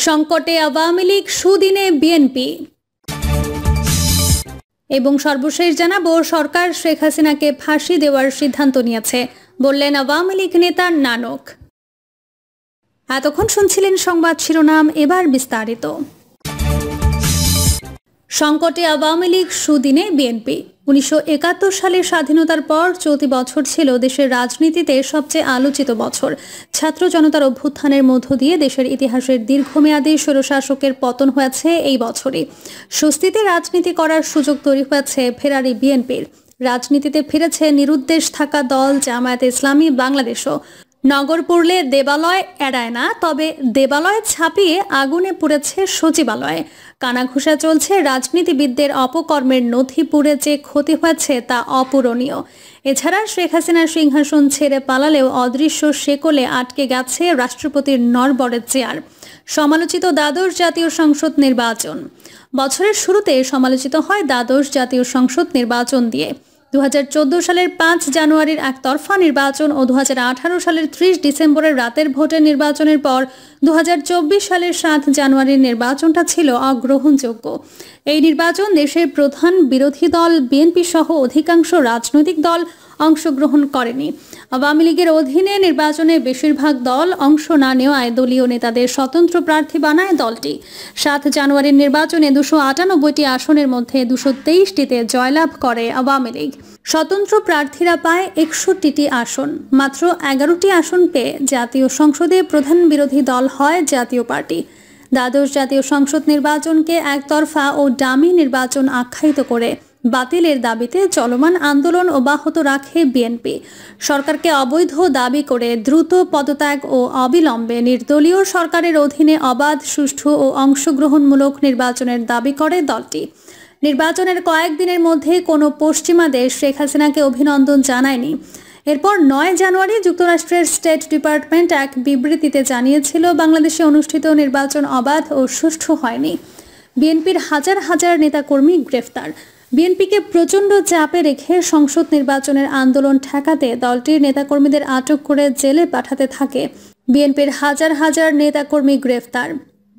সংকটে আওয়ামী লীগ, সুদিনে বিএনপি। এবং সর্বশেষ জানাবো, সরকার শেখ হাসিনাকে ফাঁসি দেওয়ার সিদ্ধান্ত নিয়েছে, বললেন আওয়ামী লীগ নেতা নানক। এতক্ষণ শুনছিলেন সংবাদ শিরোনাম, এবার বিস্তারিত। সংকটে আওয়ামী লীগ, সুদিনে বিএনপি। 1971 সালের স্বাধীনতার পর চলতি বছর ছিল দেশের রাজনীতিতে সবচেয়ে আলোচিত বছর। ছাত্র জনতার অভ্যুত্থানের মধ্য দিয়ে দেশের ইতিহাসের দীর্ঘমেয়াদী স্বৈরশাসকের পতন হয়েছে এই বছরই। স্বস্তিতে রাজনীতি করার সুযোগ তৈরি হয়েছে ফেরারি বিএনপির। রাজনীতিতে ফিরেছে নিরুদ্দেশ থাকা দল জামায়াতে ইসলামী বাংলাদেশও। নগর পুড়লে দেবালয় এড়ায় না, তবে দেবালয় ছাপিয়ে আগুনে পুড়েছে সচিবালয়। কানাঘুষা চলছে রাজনীতিবিদদের অপকর্মের, নথি পুড়ে যে ক্ষতি হয়েছে তা অপূরণীয়। এছাড়া শেখ হাসিনার সিংহাসন ছেড়ে পালালেও অদৃশ্য শেকলে আটকে গেছে রাষ্ট্রপতির নড়বড়ে চেয়ার। সমালোচিত দ্বাদশ জাতীয় সংসদ নির্বাচন। বছরের শুরুতে সমালোচিত হয় দ্বাদশ জাতীয় সংসদ নির্বাচন দিয়ে। 2014 সালের 5 জানুয়ারির একতরফা নির্বাচন ও 2018 সালের 30 ডিসেম্বরের রাতের ভোটের নির্বাচনের পর 2024 সালের 7 জানুয়ারির নির্বাচনটা ছিল অগ্রহণযোগ্য। এই নির্বাচন দেশের প্রধান বিরোধী দল বিএনপি সহ অধিকাংশ রাজনৈতিক দল অংশগ্রহণ করেনি। আওয়ামী লীগের অধীনে নির্বাচনে বেশিরভাগ দল অংশ না নেওয়ায় দলীয় নেতাদের স্বতন্ত্র প্রার্থী বানায় দলটি। 7 জানুয়ারির নির্বাচনে 298টি আসনের মধ্যে 223টিতে জয়লাভ করে আওয়ামী লীগ। স্বতন্ত্র প্রার্থীরা পায় 61টি আসন। মাত্র 11টি আসন পেয়ে জাতীয় সংসদে প্রধান বিরোধী দল হয় জাতীয় পার্টি। দ্বাদশ জাতীয় সংসদ নির্বাচনকে একতরফা ও ডামি নির্বাচন আখ্যায়িত করে বাতিলের দাবিতে চলমান আন্দোলন অব্যাহত রাখে বিএনপি। সরকারকে অবৈধ দাবি করে দ্রুত পদত্যাগ ও অবিলম্বে নির্দলীয় সরকারের অধীনে অবাধ, সুষ্ঠু ও অংশগ্রহণমূলক নির্বাচনের দাবি করে দলটি। নির্বাচনের কয়েকদিনের মধ্যে কোনো পশ্চিমা দেশ শেখ হাসিনাকে অভিনন্দন জানায়নি। এরপর 9 জানুয়ারি যুক্তরাষ্ট্রের স্টেট ডিপার্টমেন্ট এক বিবৃতিতে জানিয়েছিল, বাংলাদেশে অনুষ্ঠিত নির্বাচন অবাধ ও সুষ্ঠু হয়নি। বিএনপির হাজার হাজার নেতাকর্মী গ্রেফতার। বিএনপিকে প্রচণ্ড চাপে রেখে সংসদ নির্বাচনের আন্দোলন ঠেকাতে দলটির নেতাকর্মীদের আটক করে জেলে পাঠাতে থাকে। বিএনপির হাজার হাজার নেতাকর্মী গ্রেফতার।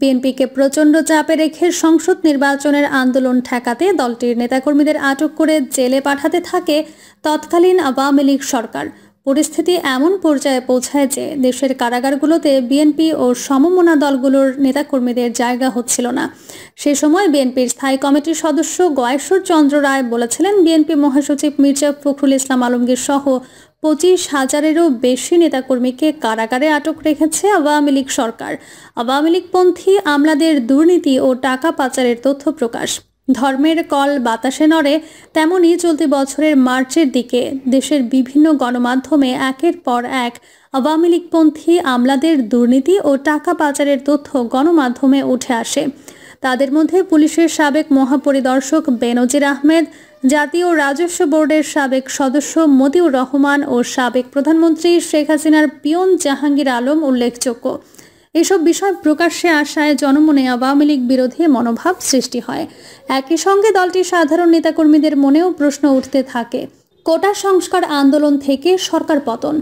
বিএনপিকে প্রচণ্ড চাপে রেখে সংসদ নির্বাচনের আন্দোলন ঠেকাতে দলটির নেতাকর্মীদের আটক করে জেলে পাঠাতে থাকে তৎকালীন আওয়ামী লীগ সরকার। পরিস্থিতি এমন পর্যায়ে পৌঁছায় যে দেশের কারাগারগুলোতে বিএনপি ও সমমনা দলগুলোর নেতাকর্মীদের জায়গা হচ্ছিল না। সে সময় বিএনপির স্থায়ী কমিটির সদস্য গয়েশ্বর চন্দ্র রায় বলেছিলেন, বিএনপি মহাসচিব মির্জা ফখরুল ইসলাম আলমগীর সহ 25,000-এরও বেশি নেতাকর্মীকে কারাগারে আটক রেখেছে আওয়ামী লীগ সরকার। আওয়ামী লীগপন্থী আমলাদের দুর্নীতি ও টাকা পাচারের তথ্য প্রকাশ। ধর্মের কল বাতাসে নড়ে, তেমনই চলতি বছরের মার্চের দিকে দেশের বিভিন্ন গণমাধ্যমে একের পর এক আওয়ামী লীগপন্থী আমলাদের দুর্নীতি ও টাকা পাচারের তথ্য গণমাধ্যমে উঠে আসে। তাদের মধ্যে পুলিশের সাবেক মহাপরিদর্শক বেনজির আহমেদ, জাতীয় রাজস্ব বোর্ডের সাবেক সদস্য মতিউর রহমান ও সাবেক প্রধানমন্ত্রী শেখ হাসিনার পিয়ন জাহাঙ্গীর আলম উল্লেখযোগ্য। এসব বিষয় প্রকাশ্যে আসায় জনমনে আওয়ামী লীগ বিরোধী মনোভাব সৃষ্টি হয়। একই সঙ্গে দলটির সাধারণ নেতাকর্মীদের মনেও প্রশ্ন উঠতে থাকে। কোটা সংস্কার আন্দোলন থেকে সরকার পতন।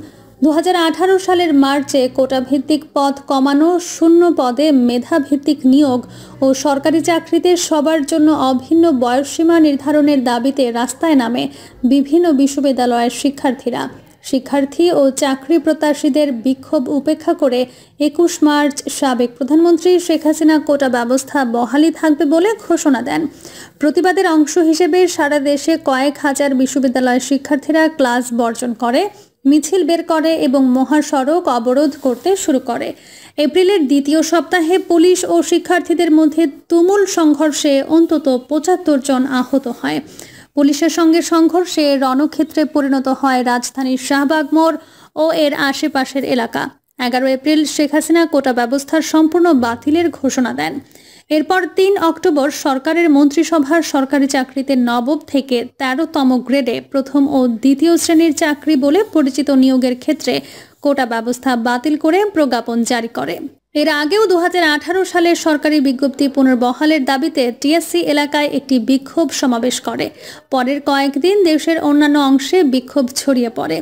2018 সালের মার্চে কোটা ভিত্তিক পদ কমানো, শূন্য পদে মেধাভিত্তিক নিয়োগ ও সরকারি চাকরিতে সবার জন্য অভিন্ন বয়সসীমা নির্ধারণের দাবিতে রাস্তায় নামে বিভিন্ন বিশ্ববিদ্যালয়ের শিক্ষার্থী ও চাকরি প্রত্যাশীদের বিক্ষোভ উপেক্ষা করে 21 মার্চ সাবেক প্রধানমন্ত্রী শেখ হাসিনা কোটা ব্যবস্থা বহালই থাকবে বলে ঘোষণা দেন। প্রতিবাদের অংশ হিসেবে সারা দেশে কয়েক হাজার বিশ্ববিদ্যালয়ের শিক্ষার্থীরা ক্লাস বর্জন করে, মিছিল বের করে এবং মহাসড়ক অবরোধ করতে শুরু করে। এপ্রিলের দ্বিতীয় সপ্তাহে পুলিশ ও শিক্ষার্থীদের মধ্যে তুমুল সংঘর্ষে অন্তত 75 জন আহত হয়। পুলিশের সঙ্গে সংঘর্ষে রণক্ষেত্রে পরিণত হয় রাজধানীর শাহবাগ মোড় ও এর আশেপাশের এলাকা। 11 এপ্রিল শেখ হাসিনা কোটা ব্যবস্থার সম্পূর্ণ বাতিলের ঘোষণা দেন। এরপর 3 অক্টোবর সরকারের মন্ত্রিসভার সরকারি চাকরিতে নবম থেকে 13তম গ্রেডে প্রথম ও দ্বিতীয় শ্রেণীর চাকরি বলে পরিচিত নিয়োগের ক্ষেত্রে কোটা ব্যবস্থা বাতিল করে প্রজ্ঞাপন জারি করে। এর আগেও 2018 সালের সরকারি বিজ্ঞপ্তি পুনর্বহালের দাবিতে টিএসসি এলাকায় একটি বিক্ষোভ সমাবেশ করে। পরের কয়েকদিন দেশের অন্যান্য অংশে বিক্ষোভ ছড়িয়ে পড়ে।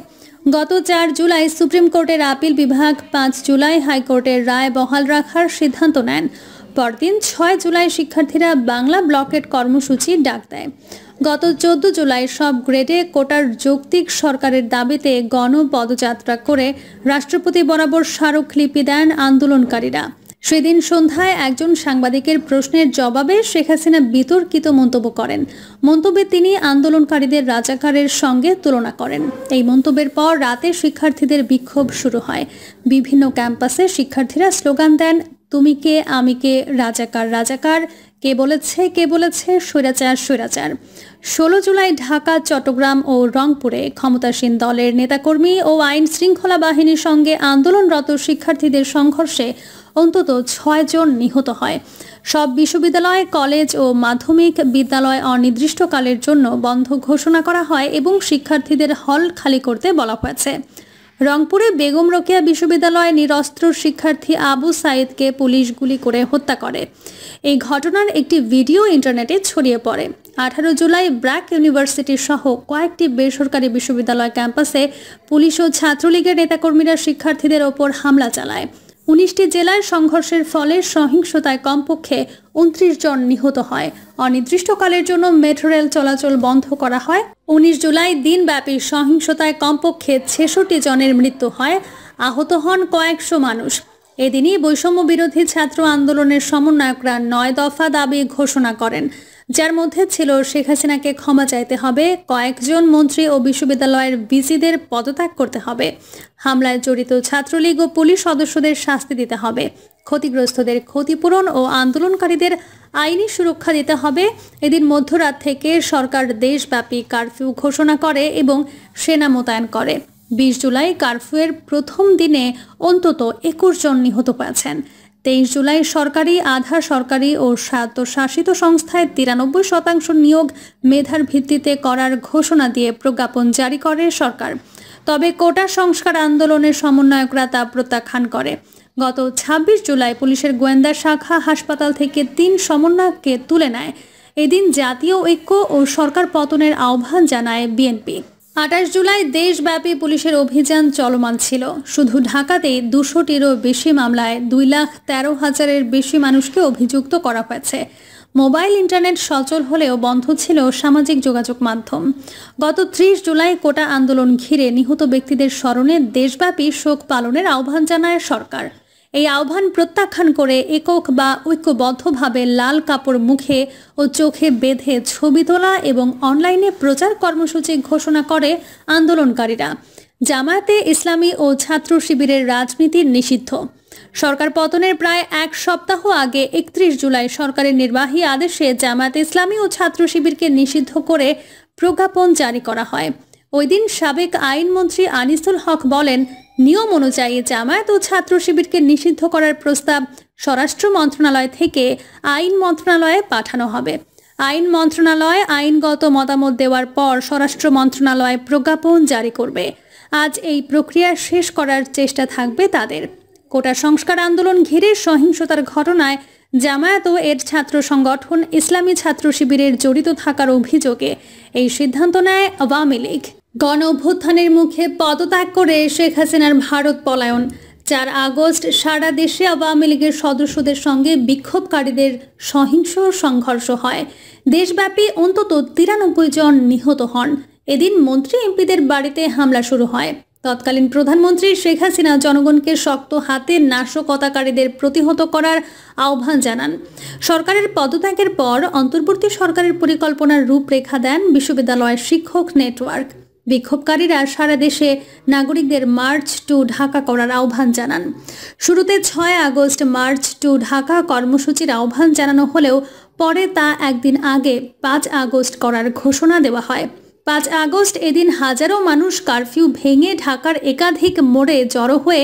গত 4 জুলাই সুপ্রিম কোর্টের আপিল বিভাগ 5 জুলাই হাইকোর্টের রায় বহাল রাখার সিদ্ধান্ত নেন। পরদিন 6 জুলাই শিক্ষার্থীরা বাংলা ব্লকেট কর্মসূচি ডাক দেয়। গত 14 জুলাই সব গ্রেডে কোটার যৌক্তিক সরকারের দাবিতে গণপদযাত্রা করে রাষ্ট্রপতি বরাবর স্মারকলিপি দেন আন্দোলনকারীরা। সেদিন সন্ধ্যায় একজন সাংবাদিকের প্রশ্নের জবাবে শেখ হাসিনা বিতর্কিত মন্তব্য করেন। মন্তব্যে তিনি আন্দোলনকারীদের রাজাকারের সঙ্গে তুলনা করেন। এই মন্তব্যের পর রাতে শিক্ষার্থীদের বিক্ষোভ শুরু হয়। বিভিন্ন ক্যাম্পাসে শিক্ষার্থীরা স্লোগান দেন, তুমি কে আমি কে, রাজাকার রাজাকার, কে বলেছে স্বৈরাচার স্বৈরাচার। 16 জুলাই ঢাকা, চট্টগ্রাম ও রংপুরে ক্ষমতাসীন দলের নেতাকর্মী ও আইন শৃঙ্খলা বাহিনীর সঙ্গে আন্দোলনরত শিক্ষার্থীদের সংঘর্ষে অন্তত 6 জন নিহত হয়। সব বিশ্ববিদ্যালয়, কলেজ ও মাধ্যমিক বিদ্যালয় অনির্দিষ্টকালের জন্য বন্ধ ঘোষণা করা হয় এবং শিক্ষার্থীদের হল খালি করতে বলা হয়েছে। রংপুরে বেগম রোকেয়া বিশ্ববিদ্যালয়ে নিরস্ত্র শিক্ষার্থী আবু সাইদকে পুলিশ গুলি করে হত্যা করে। এই ঘটনার একটি ভিডিও ইন্টারনেটে ছড়িয়ে পড়ে। 18 জুলাই ব্র্যাক ইউনিভার্সিটি সহ কয়েকটি বেসরকারি বিশ্ববিদ্যালয় ক্যাম্পাসে পুলিশ ও ছাত্রলীগের নেতাকর্মীরা শিক্ষার্থীদের ওপর হামলা চালায়। 19টি জেলায় সংঘর্ষের ফলে সহিংসতায় কমপক্ষে 29 জন নিহত হয়। অনির্দিষ্টকালের জন্য মেট্রো রেল চলাচল বন্ধ করা হয়। 19 জুলাই দিনব্যাপী সহিংসতায় কমপক্ষে 66 জনের মৃত্যু হয়, আহত হন কয়েকশো মানুষ। এদিনই বৈষম্য বিরোধী ছাত্র আন্দোলনের সমন্বয়করা 9 দফা দাবি ঘোষণা করেন, যার মধ্যে ছিল শেখ হাসিনাকে ক্ষমা চাইতে হবে, কয়েকজন মন্ত্রী ও বিশ্ববিদ্যালয়ের ভিসিদের পদত্যাগ করতে হবে, হামলায় জড়িত ছাত্রলীগ ও পুলিশ সদস্যদের শাস্তি দিতে হবে, ক্ষতিগ্রস্তদের ক্ষতিপূরণ ও আন্দোলনকারীদের আইনি সুরক্ষা দিতে হবে। এদিন মধ্যরাত থেকে সরকার দেশব্যাপী কারফিউ ঘোষণা করে এবং সেনা মোতায়েন করে। 20 জুলাই কারফিউয়ের প্রথম দিনে অন্তত 21 জন নিহত হয়েছেন। 23 জুলাই সরকারি, আধা সরকারি ও স্বায়ত্তশাসিত সংস্থায় 93% নিয়োগ মেধার ভিত্তিতে করার ঘোষণা দিয়ে প্রজ্ঞাপন জারি করে সরকার। তবে কোটা সংস্কার আন্দোলনের সমন্বয়করা তা প্রত্যাখ্যান করে। গত 26 জুলাই পুলিশের গোয়েন্দা শাখা হাসপাতাল থেকে 3 সমন্বয়ককে তুলে নেয়। এদিন জাতীয় ঐক্য ও সরকার পতনের আহ্বান জানায় বিএনপি। 28 জুলাই দেশব্যাপী পুলিশের অভিযান চলমান ছিল। শুধু ঢাকাতেই 200টিরও বেশি মামলায় 2,13,000-এর বেশি মানুষকে অভিযুক্ত করা হয়েছে। মোবাইল ইন্টারনেট সচল হলেও বন্ধ ছিল সামাজিক যোগাযোগ মাধ্যম। গত 30 জুলাই কোটা আন্দোলন ঘিরে নিহত ব্যক্তিদের স্মরণে দেশব্যাপী শোক পালনের আহ্বান জানায় সরকার। এই আহ্বান প্রত্যাখ্যান করে একক বা ঐক্যবদ্ধভাবে লাল কাপড় মুখে ও চোখে বেঁধে ছবি তোলা এবং অনলাইনে প্রচার কর্মসূচি ঘোষণা করে আন্দোলনকারীরা। জামায়াতে ইসলামী ও ছাত্র শিবিরের রাজনীতি নিষিদ্ধ। সরকার পতনের প্রায় 1 সপ্তাহ আগে 31 জুলাই সরকারের নির্বাহী আদেশে জামায়াতে ইসলামী ও ছাত্র শিবিরকে নিষিদ্ধ করে প্রজ্ঞাপন জারি করা হয়। ওই দিন সাবেক আইনমন্ত্রী আনিসুল হক বলেন, নিয়ম অনুযায়ী জামায়াত ও ছাত্র শিবিরকে নিষিদ্ধ করার প্রস্তাব স্বরাষ্ট্র মন্ত্রণালয় থেকে আইন মন্ত্রণালয়ে পাঠানো হবে। আইন মন্ত্রণালয় আইনগত মতামত দেওয়ার পর স্বরাষ্ট্র মন্ত্রণালয় প্রজ্ঞাপন জারি করবে। আজ এই প্রক্রিয়া শেষ করার চেষ্টা থাকবে তাদের। কোটা সংস্কার আন্দোলন ঘিরে সহিংসতার ঘটনায় জামায়াত ও এর ছাত্র সংগঠন ইসলামী ছাত্র শিবিরের জড়িত থাকার অভিযোগে এই সিদ্ধান্ত নেয় আওয়ামী লীগ। গণ অভ্যুত্থানের মুখে পদত্যাগ করে শেখ হাসিনার ভারত পলায়ন। 4 আগস্ট সারা দেশে আওয়ামী লীগের সদস্যদের সঙ্গে বিক্ষোভকারীদের সহিংস সংঘর্ষ হয়। দেশব্যাপী অন্তত 93 জন নিহত হন। এদিন মন্ত্রী এমপিদের বাড়িতে হামলা শুরু হয়। তৎকালীন প্রধানমন্ত্রী শেখ হাসিনা জনগণকে শক্ত হাতে নাশকতাকারীদের প্রতিহত করার আহ্বান জানান। সরকারের পদত্যাগের পর অন্তর্বর্তী সরকারের পরিকল্পনার রূপরেখা দেন বিশ্ববিদ্যালয়ের শিক্ষক নেটওয়ার্ক। বিক্ষোভকারীরা সারা দেশে নাগরিকদের মার্চ টু ঢাকা করার আহ্বান জানান। শুরুতে 6 আগস্ট মার্চ টু ঢাকা কর্মসূচির আহ্বান জানানো হলেও পরে তা একদিন আগে 5 আগস্ট করার ঘোষণা দেওয়া হয়। 5 আগস্ট এদিন হাজারো মানুষ কারফিউ ভেঙে ঢাকার একাধিক মোড়ে জড়ো হয়ে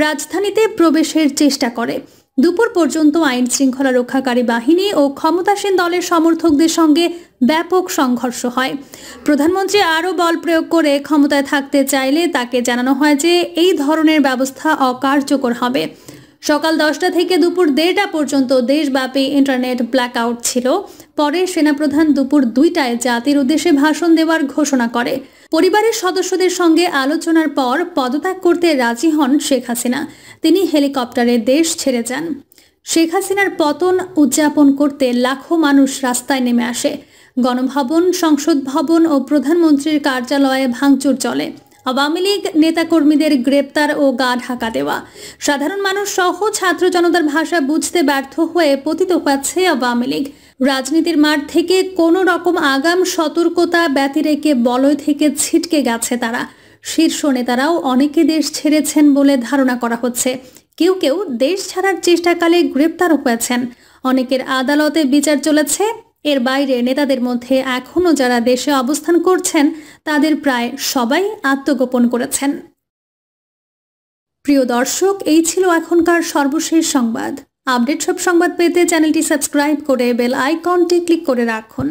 রাজধানীতে প্রবেশের চেষ্টা করে। দুপুর পর্যন্ত আইন শৃঙ্খলা রক্ষাকারী বাহিনী ও ক্ষমতাসীন দলের সমর্থকদের সঙ্গে ব্যাপক সংঘর্ষ হয়। প্রধানমন্ত্রী আরও বল প্রয়োগ করে ক্ষমতায় থাকতে চাইলে তাকে জানানো হয় যে এই ধরনের ব্যবস্থা অকার্যকর হবে। সকাল 10টা থেকে দুপুর 1:30টা পর্যন্ত দেশব্যাপী ইন্টারনেট ব্ল্যাকআউট ছিল। পরে সেনাপ্রধান দুপুর 2টায় জাতির উদ্দেশ্যে ভাষণ দেওয়ার ঘোষণা করে। পরিবারের সদস্যদের সঙ্গে আলোচনার পর পদত্যাগ করতে রাজি হন শেখ হাসিনা। তিনি হেলিকপ্টারে দেশ ছেড়ে যান। শেখ হাসিনার পতন উদযাপন করতে লাখো মানুষ রাস্তায় নেমে আসে। গণভবন, সংসদ ভবন ও প্রধানমন্ত্রীর কার্যালয়ে ভাঙচুর চলে। আওয়ামী লীগ নেতাকর্মীদের গ্রেপ্তার ও গা ঢাকা দেওয়া। সাধারণ মানুষ সহ ছাত্র জনতার ভাষা বুঝতে ব্যর্থ হয়ে পতিত হয়েছে আওয়ামী লীগ। রাজনীতির মাঠ থেকে কোনো রকম আগাম সতর্কতা ব্যতিরেকে বলয় থেকে ছিটকে গেছে তারা। শীর্ষ নেতারাও অনেকে দেশ ছেড়েছেন বলে ধারণা করা হচ্ছে। কেউ কেউ দেশ ছাড়ার চেষ্টাকালে গ্রেপ্তার হয়েছেন। অনেকের আদালতে বিচার চলেছে। এর বাইরে নেতাদের মধ্যে এখনও যারা দেশে অবস্থান করছেন তাদের প্রায় সবাই আত্মগোপন করেছেন। প্রিয় দর্শক, এই ছিল এখনকার সর্বশেষ সংবাদ। আপডেট সব সংবাদ পেতে চ্যানেলটি সাবস্ক্রাইব করে বেল আইকনটি ক্লিক করে রাখুন।